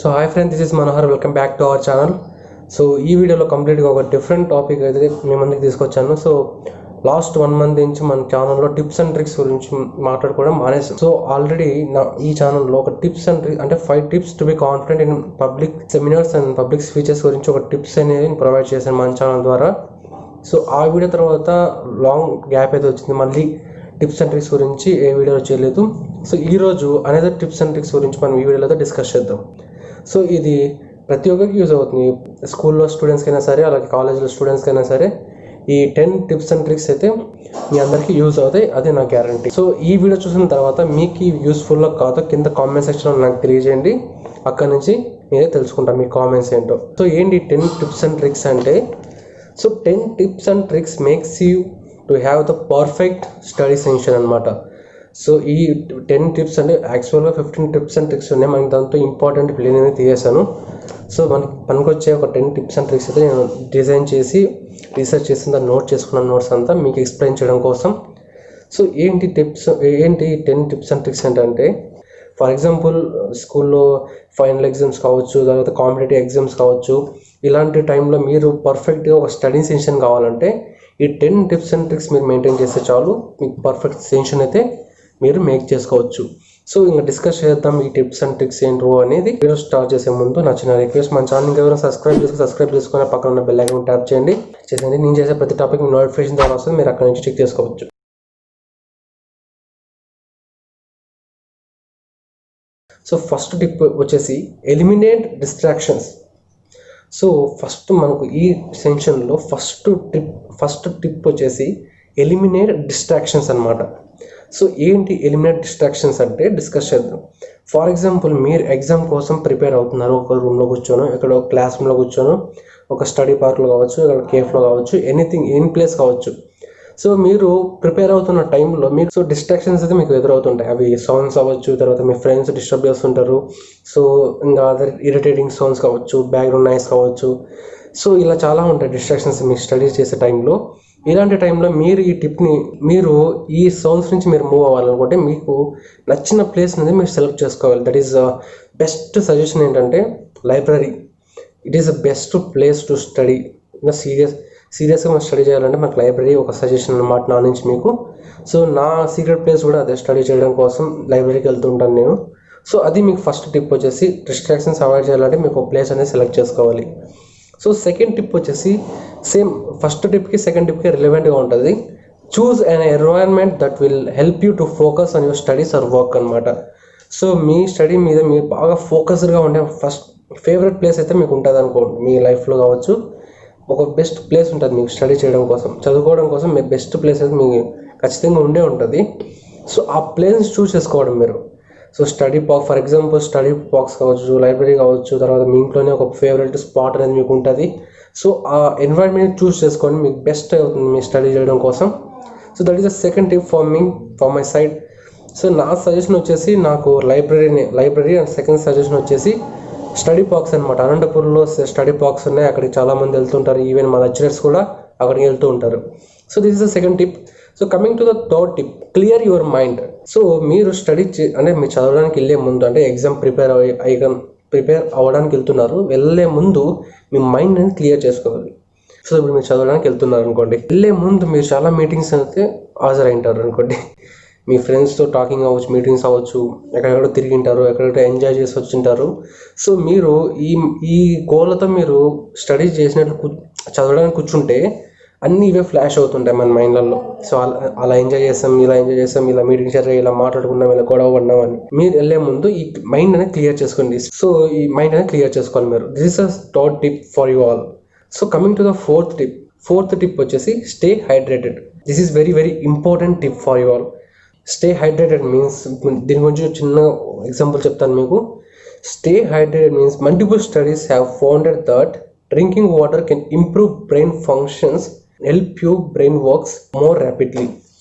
So hi friends, this is Manohar. Welcome back to our channel. So ఈ వీడియోలో కంప్లీట్గా ఒక డిఫరెంట్ టాపిక్ అయితే మీ ముందుకు తీసుకొచ్చాను. సో లాస్ట్ 1 month నుంచి మన ఛానల్లో టిప్స్ అండ్ ట్రిక్స్ గురించి మాట్లాడుకోవడం మానేసాం. సో ఆల్రెడీ ఈ ఛానల్లో ఒక టిప్స్ అండ్ ట్రిక్స్ అంటే 5 tips to be confident in public seminars and public speeches గురించి ఒక టిప్స్ అనేది ప్రొవైడ్ చేశాను మన ఛానల్ ద్వారా. సో ఆ వీడియో తర్వాత లాంగ్ గ్యాప్ అయితే వచ్చింది, మళ్ళీ టిప్స్ అండ్ ట్రిక్స్ గురించి ఏ వీడియో చేయలేదు. సో ఈరోజు అనేది టిప్స్ అండ్ ట్రిక్స్ గురించి మనం ఈ వీడియోలో డిస్కస్ చేద్దాం. సో ఇది ప్రతి ఒక్కరికి యూజ్ అవుతుంది, స్కూల్లో స్టూడెంట్స్కి అయినా సరే, అలాగే కాలేజ్లో స్టూడెంట్స్కి అయినా సరే. ఈ 10 టిప్స్ అండ్ ట్రిక్స్ అయితే మీ అందరికీ యూజ్ అవుతాయి, అదే నా గ్యారంటీ. సో ఈ వీడియో చూసిన తర్వాత మీకు యూస్ఫుల్లో కాదో కింద కామెంట్ సెక్షన్లో నాకు తెలియజేయండి. అక్కడ నుంచి నేనే తెలుసుకుంటాను మీ కామెంట్స్ ఏంటో. సో ఏంటి 10 టిప్స్ అండ్ ట్రిక్స్ అంటే? So 10 tips and tricks makes you to have the perfect study session అనమాట. సో ఈ 10 టిప్స్ అంటే యాక్చువల్గా 15 టిప్స్ అండ్ ట్రిక్స్ ఉన్నాయి, మనకి దాంతో ఇంపార్టెంట్ ప్లేన్ అనేది తీసేసాను. సో మనకి పనికొచ్చే ఒక 10 టిప్స్ అండ్ ట్రిక్స్ అయితే నేను డిజైన్ చేసి రీసెర్చ్ చేసి దాన్ని నోట్ చేసుకున్న నోట్స్ అంతా మీకు ఎక్స్ప్లెయిన్ చేయడం కోసం. సో ఏంటి 10 టిప్స్ అండ్ ట్రిక్స్ ఏంటంటే, ఫర్ ఎగ్జాంపుల్ స్కూల్లో ఫైనల్ ఎగ్జామ్స్ కావచ్చు, తర్వాత కాంపిటేటివ్ ఎగ్జామ్స్ కావచ్చు, ఇలాంటి టైంలో మీరు పర్ఫెక్ట్గా ఒక స్టడీ సెషన్ కావాలంటే ఈ 10 టిప్స్ అండ్ ట్రిక్స్ మీరు మెయింటైన్ చేస్తే చాలు, మీకు పర్ఫెక్ట్ సెషన్ అయితే మీరు మేక్ చేసుకోవచ్చు. సో ఇంకా డిస్కస్ చేద్దాం ఈ టిప్స్ అండ్ ట్రిక్స్ ఏంటో అనేది. వీడియో స్టార్ట్ చేసే ముందు నా చిన్న రిక్వెస్ట్, మన ఛానల్ ఎవరైనా సబ్స్క్రైబ్ చేసుకుని పక్కన ఉన్న బెల్ ఐకాన్ ట్యాప్ చేయండి. నేను చేసే ప్రతి టాపిక్ నోటిఫికేషన్ ద్వారా వస్తుంది, మీరు అక్కడ నుంచి చెక్ చేసుకోవచ్చు. సో ఫస్ట్ టిప్ వచ్చేసి ఎలిమినేట్ డిస్ట్రాక్షన్స్. సో ఫస్ట్ మనకు ఈ సెషన్లో ఫస్ట్ టిప్ వచ్చేసి ఎలిమినేట్ డిస్ట్రాక్షన్స్ అనమాట. సో ఏంటి ఎలిమినేట్ డిస్ట్రాక్షన్స్ అంటే డిస్కస్ చేద్దాం. ఫర్ ఎగ్జాంపుల్, మీరు ఎగ్జామ్ కోసం ప్రిపేర్ అవుతున్నారు, ఒక రూమ్లో కూర్చోను, ఇక్కడ ఒక క్లాస్ రూమ్లో కూర్చోను, ఒక స్టడీ పార్క్లో కావచ్చు, ఇక్కడ కేఫ్లో కావచ్చు, ఎనీ ప్లేస్ కావచ్చు. సో మీరు ప్రిపేర్ అవుతున్న టైంలో మీకు డిస్ట్రాక్షన్స్ అయితే మీకు ఎదురవుతుంటాయి. అవి సౌండ్స్ అవ్వచ్చు, తర్వాత మీ ఫ్రెండ్స్ డిస్టర్బ్ చేస్తుంటారు, సో ఇంకా అదర్ ఇరిటేటింగ్ సౌండ్స్ కావచ్చు, బ్యాక్గ్రౌండ్ నాయిస్ కావచ్చు. సో ఇలా చాలా ఉంటాయి డిస్ట్రాక్షన్స్ మీకు స్టడీస్ చేసే టైంలో. ఇలాంటి టైంలో మీరు ఈ టిప్ని ఈ సౌండ్స్ నుంచి మీరు మూవ్ అవ్వాలనుకుంటే మీకు నచ్చిన ప్లేస్ అనేది మీరు సెలెక్ట్ చేసుకోవాలి. దట్ ఈస్ బెస్ట్ సజెషన్ ఏంటంటే library. It is the best place to study. ఇంకా సీరియస్గా మనం స్టడీ చేయాలంటే మనకు లైబ్రరీ ఒక సజెషన్ అనమాట నా నుంచి మీకు. సో నా సీక్రెట్ ప్లేస్ కూడా అదే, స్టడీ చేయడం కోసం లైబ్రరీకి వెళ్తుంటాను నేను. సో అది మీకు ఫస్ట్ టిప్ వచ్చేసి, డిస్ట్రాక్షన్స్ అవాయిడ్ చేయాలంటే మీకు ఒక ప్లేస్ అనేది సెలెక్ట్ చేసుకోవాలి. సో సెకండ్ టిప్ వచ్చేసి సేమ్ ఫస్ట్ టిప్కి సెకండ్ టిప్కి రిలవెంట్గా ఉంటుంది. Choose an environment that will help you to focus on your studies or work అనమాట. సో మీ స్టడీ మీద మీరు బాగా ఫోకస్డ్గా ఉండే ఫస్ట్ ఫేవరెట్ ప్లేస్ అయితే మీకు ఉంటుంది అనుకోండి. మీ లైఫ్లో కావచ్చు, ఒక బెస్ట్ ప్లేస్ ఉంటుంది మీకు స్టడీ చేయడం కోసం, చదువుకోవడం కోసం మీ బెస్ట్ ప్లేస్ అయితే మీకు ఖచ్చితంగా ఉండే ఉంటుంది. సో ఆ ప్లేస్ చూస్ చేసుకోవడం మీరు. So study park, for example study parks కావచ్చు, లైబ్రరీ కావచ్చు, తర్వాత మీ ఇంట్లోనే ఒక ఫేవరెట్ స్పాట్ అనేది మీకు ఉంటుంది. సో ఆ ఎన్వైరన్మెంట్ చూస్ చేసుకోండి, మీకు బెస్ట్ అవుతుంది మీ స్టడీ చేయడం కోసం. So that is the second tip for my side. So నా సజెషన్ వచ్చేసి నాకు లైబ్రరీ అండ్ సెకండ్ సజెషన్ వచ్చేసి స్టడీ పార్క్స్ అనమాట. అనంతపూర్లో స్టడీ పార్క్స్ ఉన్నాయి, అక్కడికి చాలామంది వెళ్తుంటారు, ఈవెన్ మా లెక్చరర్స్ కూడా అక్కడికి వెళ్తూ ఉంటారు. So this is the second tip. So coming to the third tip, clear your mind. So మీరు అంటే మీరు చదవడానికి వెళ్ళే ముందు, అంటే ఎగ్జామ్ ప్రిపేర్ అవ్వడానికి వెళ్తున్నారు, వెళ్ళే ముందు మీ మైండ్ అనేది క్లియర్ చేసుకోవాలి. సో ఇప్పుడు మీరు చదవడానికి వెళ్తున్నారు అనుకోండి, వెళ్ళే ముందు మీరు చాలా మీటింగ్స్ అయితే హాజరైంటారు అనుకోండి, మీ ఫ్రెండ్స్తో టాకింగ్ అవ్వచ్చు, మీటింగ్స్ అవ్వచ్చు, ఎక్కడెక్కడో తిరిగింటారు, ఎక్కడెక్కడ ఎంజాయ్ చేసి వచ్చింటారు. సో మీరు ఈ గోల్తో మీరు స్టడీ చేసినట్లు చదవడానికి కూర్చుంటే అన్నీ ఇవే ఫ్లాష్ అవుతుంటాయి మన మైండ్లలో. సో అలా ఎంజాయ్ చేస్తాం, ఇలా మీటింగ్ జరిగాయి, ఇలా మాట్లాడుకున్నాం, ఇలా గొడవ పడినాం అని. మీరు వెళ్ళే ముందు ఈ మైండ్ అనేది క్లియర్ చేసుకోండి. సో ఈ మైండ్ అనేది క్లియర్ చేసుకోవాలి మీరు. This is a third tip for you all. So coming to the fourth tip వచ్చేసి stay hydrated. This is very very important tip for you all. Stay hydrated means, దీని గురించి చిన్న example చెప్తాను మీకు. Stay hydrated means multiple studies have founded that drinking water can improve brain functions, help you brain works more rapidly.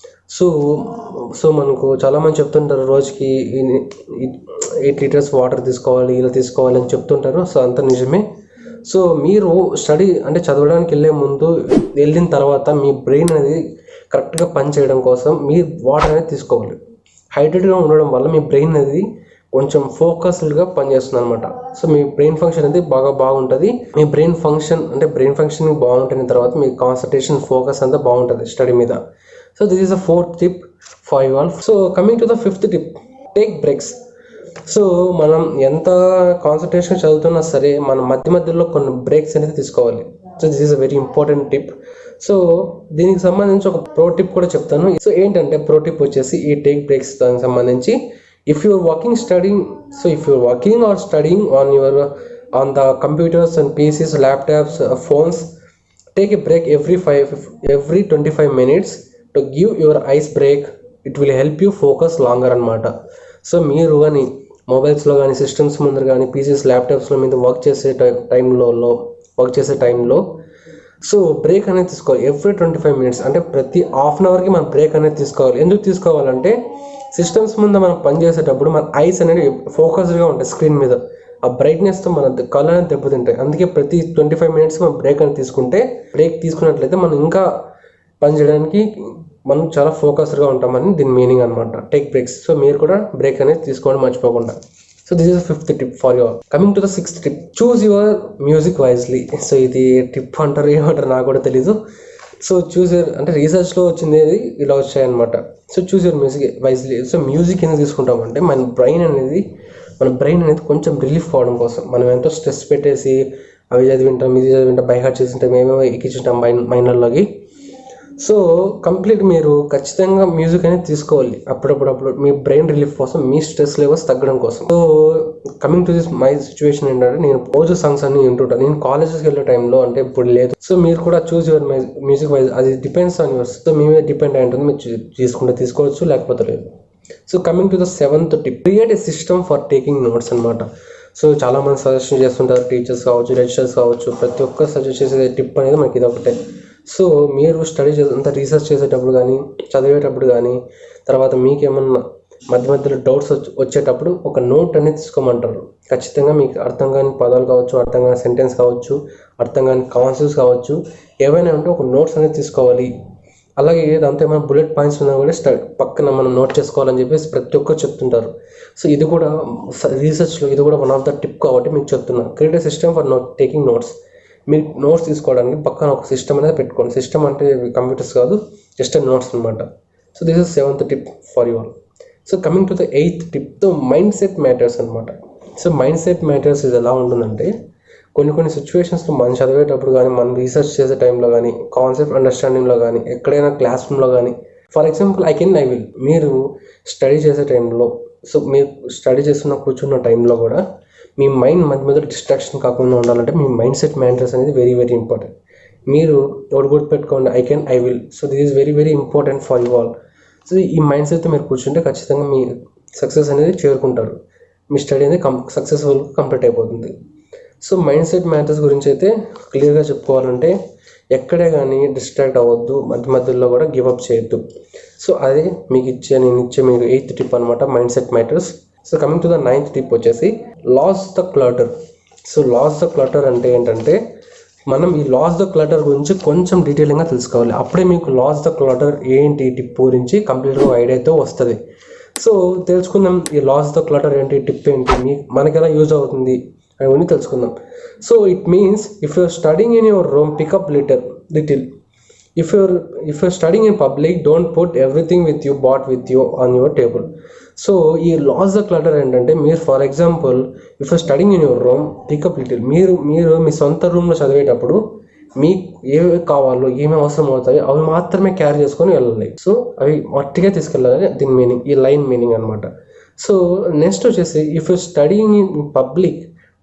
So మనకు చాలామంది చెప్తుంటారు రోజుకి 8 litres water తీసుకోవాలి, ఇలా తీసుకోవాలి అని చెప్తుంటారు. సో అంత నిజమే. సో మీరు స్టడీ అంటే చదవడానికి వెళ్ళిన తర్వాత మీ బ్రెయిన్ అనేది కరెక్ట్గా పని చేయడం కోసం మీ వాటర్ అనేది తీసుకోవాలి. హైడ్రేట్గా ఉండడం వల్ల మీ బ్రెయిన్ అనేది కొంచెం ఫోకస్డ్గా పనిచేస్తుంది అనమాట. సో మీ బ్రెయిన్ ఫంక్షన్ అనేది బాగుంటుంది. మీ బ్రెయిన్ ఫంక్షనింగ్ బాగుంటున్న తర్వాత మీ కాన్సన్ట్రేషన్ ఫోకస్ అంతా బాగుంటుంది స్టడీ మీద. So this is the fourth tip for you all. So coming to the fifth tip, take breaks. So మనం ఎంత కాన్సన్ట్రేషన్ చదువుతున్నా సరే మనం మధ్యలో కొన్ని బ్రేక్స్ అనేది తీసుకోవాలి. So this is a very important tip. So దీనికి సంబంధించి ఒక ప్రో టిప్ కూడా చెప్తాను. సో ఏంటంటే ప్రో టిప్ వచ్చేసి ఈ టేక్ బ్రేక్స్ దానికి సంబంధించి, if you are working or studying on the computers and PCs, laptops, phones, take a break every 25 minutes to give your eyes break. It will help you focus longer అనమాట. So మీరు కానీ మొబైల్స్లో కానీ systems ముందర కానీ Pisces ల్యాప్టాప్స్లో మీద work చేసే టైంలో so break అనేది తీసుకోవాలి ఎవ్రీ 25 minutes, అంటే ప్రతి హాఫ్ అన్ అవర్కి మనం బ్రేక్ అనేది తీసుకోవాలి. ఎందుకు తీసుకోవాలంటే సిస్టమ్స్ ముందు మనం పనిచేసేటప్పుడు మన ఐస్ అనేది ఫోకస్డ్గా ఉంటాయి స్క్రీన్ మీద, ఆ బ్రైట్నెస్తో మన కళ్ళు అనేది దెబ్బతింటాయి. అందుకే ప్రతి 25 minutes మనం బ్రేక్ అనేది బ్రేక్ తీసుకున్నట్లయితే మనం ఇంకా పని చేయడానికి మనం చాలా ఫోకస్డ్గా ఉంటామని దీని మీనింగ్ అనమాట, టేక్ బ్రేక్స్. సో మీరు కూడా బ్రేక్ అనేది తీసుకోవడం మర్చిపోకుండా. So this is fifth tip for your. Coming to the sixth tip, choose your music wisely. So ఇది టిప్ అంటారు ఏమంటారు నాకు కూడా తెలీదు. సో చూస్ యువర్ అంటే రీసెర్చ్లో వచ్చింది ఇలా వచ్చాయన్నమాట. So choose your music wisely. So music ఎందుకు తీసుకుంటామంటే మన బ్రెయిన్ అనేది కొంచెం రిలీఫ్ కావడం కోసం. మనం ఎంతో స్ట్రెస్ పెట్టేసి అవి చదివింటాం ఇది చదివింటాం బై హార్ట్ చేసింటాం ఏమేమో ఎక్కించుంటాం మైండ్లోకి. సో కంప్లీట్ మీరు ఖచ్చితంగా మ్యూజిక్ అనేది తీసుకోవాలి అప్పుడప్పుడు మీ బ్రెయిన్ రిలీఫ్ కోసం, మీ స్ట్రెస్ లెవెల్స్ తగ్గడం కోసం. So coming to this my situation ఏంటంటే నేను రోజు సాంగ్స్ అన్ని వింటుంటాను నేను కాలేజెస్కి వెళ్ళే టైంలో, అంటే ఇప్పుడు లేదు. సో మీరు కూడా చూస్ యువర్ మ్యూజిక్ వైజ్, అది డిపెండ్స్ ఆన్ యువర్స్. సో మీ మీద డిపెండ్ అయి ఉంటుంది, మీరు తీసుకుంటే తీసుకోవచ్చు లేకపోతే లేదు. So coming to the seventh tip, create a system for taking notes అనమాట. సో చాలామంది సజెషన్ చేస్తుంటారు, టీచర్స్ కావచ్చు, లెక్చరర్స్ కావచ్చు, ప్రతి ఒక్కరు సజెస్ట్ చేసే టిప్ అనేది మనకి ఇది ఒకటే. సో మీరు స్టడీ రీసెర్చ్ చేసేటప్పుడు కానీ చదివేటప్పుడు కానీ తర్వాత మీకేమన్నా మధ్యలో డౌట్స్ వచ్చేటప్పుడు ఒక నోట్ అనేది తీసుకోమంటారు. ఖచ్చితంగా మీకు అర్థం కాని పదాలు కావచ్చు, అర్థం కాని సెంటెన్స్ కావచ్చు, అర్థం కాని కాన్సెప్ట్స్ కావచ్చు, ఏవైనా ఉంటే ఒక నోట్స్ అనేది తీసుకోవాలి. అలాగే దాంతో ఏమైనా బుల్లెట్ పాయింట్స్ ఉన్నా కూడా పక్కన మనం నోట్ చేసుకోవాలని చెప్పేసి ప్రతి ఒక్కరు చెప్తుంటారు. సో ఇది కూడా రీసెర్చ్లో ఇది కూడా వన్ ఆఫ్ ద టిప్ కాబట్టి మీకు చెప్తున్నా, create a system for taking notes. మీరు నోట్స్ తీసుకోవడానికి పక్కన ఒక సిస్టమ్ అనేది పెట్టుకోండి. సిస్టమ్ అంటే కంప్యూటర్స్ కాదు, జస్ట్ నోట్స్ అనమాట. So this is seventh tip for you all. So coming to the eighth tip, తో మైండ్ సెట్ మ్యాటర్స్ అనమాట. సో మైండ్ సెట్ మ్యాటర్స్ ఇది ఎలా ఉంటుందంటే కొన్ని సిచ్యువేషన్స్లో మనం చదివేటప్పుడు కానీ మనం రీసెర్చ్ చేసే టైంలో కానీ కాన్సెప్ట్ అండర్స్టాండింగ్లో కానీ ఎక్కడైనా క్లాస్ రూమ్లో కానీ, ఫర్ ఎగ్జాంపుల్ ఐ విల్, మీరు స్టడీ చేసే టైంలో, సో మీరు స్టడీ చేస్తున్న కూర్చున్న టైంలో కూడా మీ మైండ్ మధ్య డిస్ట్రాక్షన్ కాకుండా ఉండాలంటే మీ మైండ్ సెట్ మ్యాటర్స్ అనేది వెరీ వెరీ ఇంపార్టెంట్. మీరు గుర్తు పెట్టుకోండి, I will. So this is very very important for you all. So ఈ మైండ్ సెట్తో మీరు కూర్చుంటే ఖచ్చితంగా మీ సక్సెస్ అనేది చేరుకుంటారు, మీ స్టడీ అనేది సక్సెస్ఫుల్గా కంప్లీట్ అయిపోతుంది. సో మైండ్ సెట్ మ్యాటర్స్ గురించి అయితే క్లియర్గా చెప్పుకోవాలంటే ఎక్కడే కానీ డిస్ట్రాక్ట్ అవ్వద్దు, మధ్యలో కూడా గివప్ చేయొద్దు. సో అదే నేను ఇచ్చే మీరు ఎయిత్ టిప్ అనమాట, mind set matters. So coming to the ninth tip వచ్చేసి lose the clutter. So lose the clutter అంటే ఏంటంటే మనం ఈ లాస్ ద క్లటర్ గురించి కొంచెం డీటెయిలింగ్గా తెలుసుకోవాలి. అప్పుడే మీకు లాస్ ద క్లటర్ ఏంటి టిప్ గురించి కంప్లీట్గా ఐడియాతో వస్తుంది. సో తెలుసుకుందాం, ఈ లాస్ ద క్లటర్ ఏంటి, టిప్ ఏంటి, మనకి ఎలా యూజ్ అవుతుంది అవన్నీ తెలుసుకుందాం. So it means if you're studying in your room, pick up little. If you're studying in public, don't put everything bought with you on your table. So ఈ lose the clutter ఏంటంటే మీరు for example if you're studying in your room, pick up little. మీరు మీ సొంత రూమ్లో చదివేటప్పుడు మీకు ఏవి కావాలో ఏమేమి అవసరం అవుతాయో అవి మాత్రమే క్యారీ చేసుకొని వెళ్ళాలి. సో అవి మట్టిగా తీసుకెళ్ళాలి, దీని మీనింగ్, ఈ లైన్ మీనింగ్ అనమాట. సో నెక్స్ట్ వచ్చేసి if you're studying in public,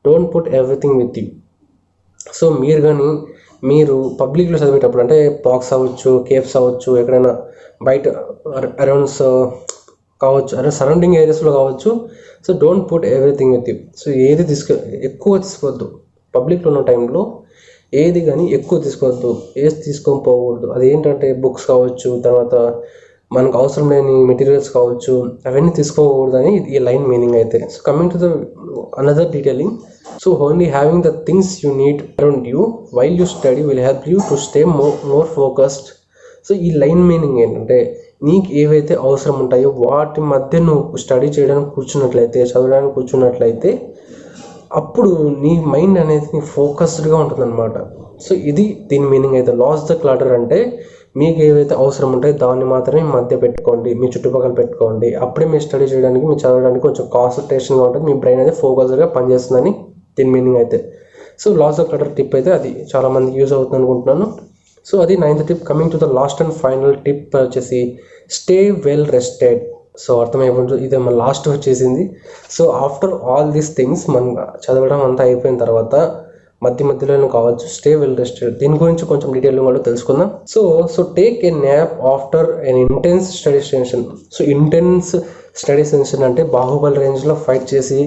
don't put everything with you. So మీరు పబ్లిక్లో చదివేటప్పుడు అంటే పార్క్స్ అవ్వచ్చు, కేఫ్స్ అవ్వచ్చు, ఎక్కడైనా బయట అరౌండ్స్ కావచ్చు, అరే సరౌండింగ్ ఏరియాస్లో కావచ్చు. So don't put everything with you. So ఏది ఎక్కువ తీసుకోవద్దు పబ్లిక్లో ఉన్న టైంలో, ఏది కానీ ఎక్కువ తీసుకోవద్దు, ఏది తీసుకొని పోకూడదు. అదేంటంటే బుక్స్ కావచ్చు, తర్వాత మనకు అవసరం లేని మెటీరియల్స్ కావచ్చు, అవన్నీ తీసుకోకూడదని ఈ లైన్ మీనింగ్ అయితే. So coming to the another detailing, so only having the things you need around you while you study will help you to stay more focused. So ఈ లైన్ మీనింగ్ ఏంటంటే నీకు ఏవైతే అవసరం ఉంటాయో వాటి మధ్య నువ్వు స్టడీ చేయడానికి కూర్చున్నట్లయితే, చదవడానికి కూర్చున్నట్లయితే అప్పుడు నీ మైండ్ అనేది నీ ఫోకస్డ్గా ఉంటుందన్నమాట. సో ఇది దీని మీనింగ్ అయితే. లాస్ ద క్లటర్ అంటే మీకు ఏవైతే అవసరం ఉంటాయో దాన్ని మాత్రమే మధ్య పెట్టుకోండి, మీ చుట్టుపక్కల పెట్టుకోండి. అప్పుడే మీరు స్టడీ చేయడానికి, మీరు చదవడానికి కొంచెం కాన్సన్ట్రేషన్గా ఉంటుంది, మీ బ్రెయిన్ అయితే ఫోకస్డ్గా పనిచేస్తుందని దీని మీనింగ్ అయితే. So lose the clutter tip అయితే అది చాలా మందికి యూజ్ అవుతుంది అనుకుంటున్నాను. సో అది 9th tip. Coming to the last and final tip వచ్చేసి స్టే వెల్ రెస్టెడ్. సో అర్థమైపోతుంది, ఇదే మన లాస్ట్ వచ్చేసింది. So after all these things మనం చదవడం అంతా అయిపోయిన తర్వాత మధ్యలో కావచ్చు, స్టే వెల్ రెస్టెడ్, దీని గురించి కొంచెం డీటెయిల్ కూడా తెలుసుకుందాం. So take a nap after an intense study session. So intense study session అంటే బాహుబలి రేంజ్లో ఫైట్ చేసి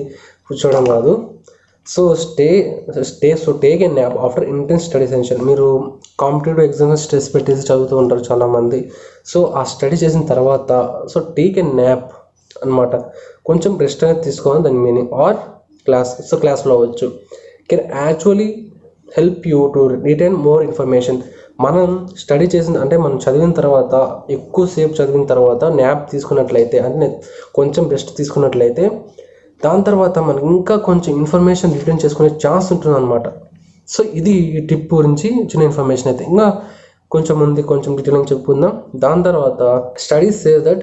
కూర్చోవడం కాదు. So take a nap after intense study session. మీరు కాంపిటేటివ్ ఎగ్జామ్స్ స్ట్రెస్ పెట్టేసి చదువుతూ ఉంటారు చాలామంది. సో ఆ స్టడీ చేసిన తర్వాత సో టేక్ ఏ న్యాప్ అనమాట, కొంచెం రెస్ట్ అనేది తీసుకోవాలి దాని మీనింగ్. ఆర్ క్లాస్లో అవ్వచ్చు. Can actually help you to retain more information. మనం స్టడీ చేసిన అంటే మనం చదివిన తర్వాత, ఎక్కువసేపు చదివిన తర్వాత న్యాప్ తీసుకున్నట్లయితే, అంటే కొంచెం రెస్ట్ తీసుకున్నట్లయితే దాని తర్వాత మనకి ఇంకా కొంచెం ఇన్ఫర్మేషన్ రిటర్న్ చేసుకునే ఛాన్స్ ఉంటుంది అనమాట. సో ఇది ఈ టిప్ గురించి చిన్న ఇన్ఫర్మేషన్ అయితే. ఇంకా కొంచెం డీటెయిలింగ్ చెప్పుకుందాం. దాని తర్వాత studies say that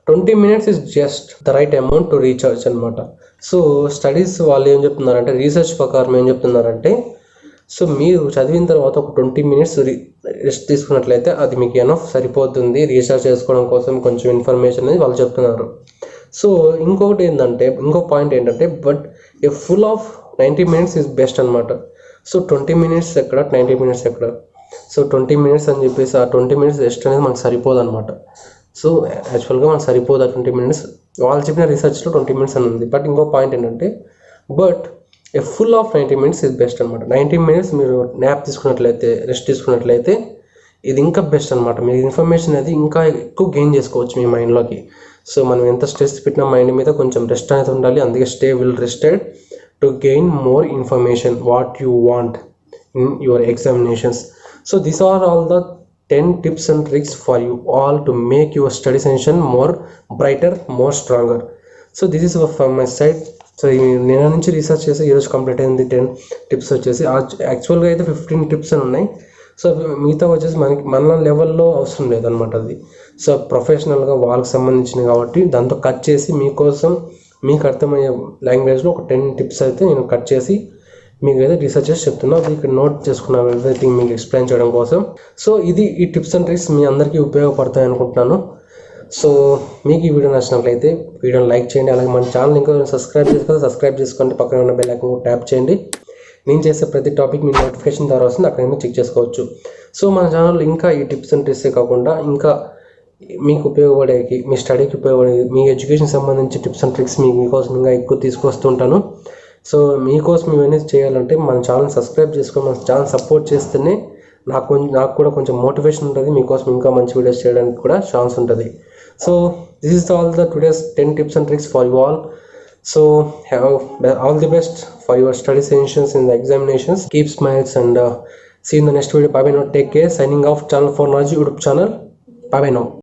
20 minutes is just the right amount to recharge అనమాట. సో స్టడీస్ వాళ్ళు ఏం చెప్తున్నారంటే, రీసెర్చ్ ప్రకారం ఏం చెప్తున్నారంటే, సో మీరు చదివిన తర్వాత ఒక 20 minutes రెస్ట్ తీసుకున్నట్లయితే అది మీకు ఎనఫ్ సరిపోతుంది రీఛార్జ్ చేసుకోవడం కోసం, కొంచెం ఇన్ఫర్మేషన్ అనేది వాళ్ళు చెప్తున్నారు. సో ఇంకో పాయింట్ ఏంటంటే but A full of 90 minutes is best అనమాట. సో 20 minutes ఎక్కడ, 90 minutes ఎక్కడ? సో 20 minutes అని చెప్పేసి ఆ 20 minutes రెస్ట్ అనేది మనకు సరిపోదు అనమాట. సో యాక్చువల్గా మనకు సరిపోదు ఆ 20 minutes. వాళ్ళు చెప్పిన రీసెర్చ్లో 20 minutes అని ఉంది. బట్ ఇంకో పాయింట్ ఏంటంటే but A full of 90 minutes is best అనమాట. 90 minutes మీరు న్యాప్ తీసుకున్నట్లయితే, రెస్ట్ తీసుకున్నట్లయితే ఇది ఇంకా బెస్ట్ అనమాట. మీరు ఇన్ఫర్మేషన్ అనేది ఇంకా ఎక్కువ గెయిన్ చేసుకోవచ్చు మీ మైండ్లోకి. సో మనం ఎంత స్ట్రెస్ పెట్టినా మైండ్ మీద కొంచెం రెస్ట్ అనేది ఉండాలి. అందుకే stay well rested to gain more information what you want in your examinations. So these are all the 10 tips and tricks for you all to make your study session more brighter, more stronger. So this is from my side. So నేను నుంచి research చేసి ఈరోజు complete అయింది 10 tips వచ్చేసి. యాక్చువల్గా అయితే 15 tips అని ఉన్నాయి. సో మిగతా వచ్చేసి మన లెవెల్లో అవసరం లేదనమాట అది. సో ప్రొఫెషనల్గా వాళ్ళకి సంబంధించినవి కాబట్టి దాంతో కట్ చేసి మీకోసం, మీకు అర్థమయ్యే లాంగ్వేజ్లో ఒక 10 tips అయితే నేను కట్ చేసి మీకు అయితే రీసెర్చ్ చేసి చెప్తున్నా. అది ఇక్కడ నోట్ చేసుకున్నాను ఎవ్రీథింగ్ మీకు ఎక్స్ప్లెయిన్ చేయడం కోసం. సో ఈ టిప్స్ అండ్ ట్రిక్స్ మీ అందరికీ ఉపయోగపడతాయి అనుకుంటున్నాను. సో మీకు ఈ వీడియో నచ్చినట్లయితే వీడియోని లైక్ చేయండి. అలాగే మన ఛానల్ ఇంకా సబ్స్క్రైబ్ చేసుకోండి. పక్కన ఉన్న బెల్ ఐకాన్ ట్యాప్ చేయండి. నేను చేసే ప్రతి టాపిక్ మీ నోటిఫికేషన్ ద్వారా వస్తుంది, అక్కడ ఏమో చెక్ చేసుకోవచ్చు. సో మన ఛానల్లో ఇంకా ఈ టిప్స్ అండ్ ట్రిక్సే కాకుండా ఇంకా మీకు ఉపయోగపడేవి, మీ స్టడీకి ఉపయోగపడేవి, మీ ఎడ్యుకేషన్ సంబంధించి టిప్స్ అండ్ ట్రిక్స్ మీకోసం ఇంకా ఎక్కువ తీసుకొస్తుంటాను. సో మీకోసం ఇవన్నీ చేయాలంటే మన ఛానల్ సబ్స్క్రైబ్ చేసుకొని మన ఛానల్ సపోర్ట్ చేస్తేనే నాకు కూడా కొంచెం మోటివేషన్ ఉంటుంది, మీకోసం ఇంకా మంచి వీడియోస్ చేయడానికి కూడా ఛాన్స్ ఉంటుంది. So this is all the today's 10 tips and tricks for you all. So have all the best for your study sessions in the examinations. Keep smiles and see you in the next video. Bye bye now. Take care. Signing off. Channel for Naji YouTube channel. Bye bye now.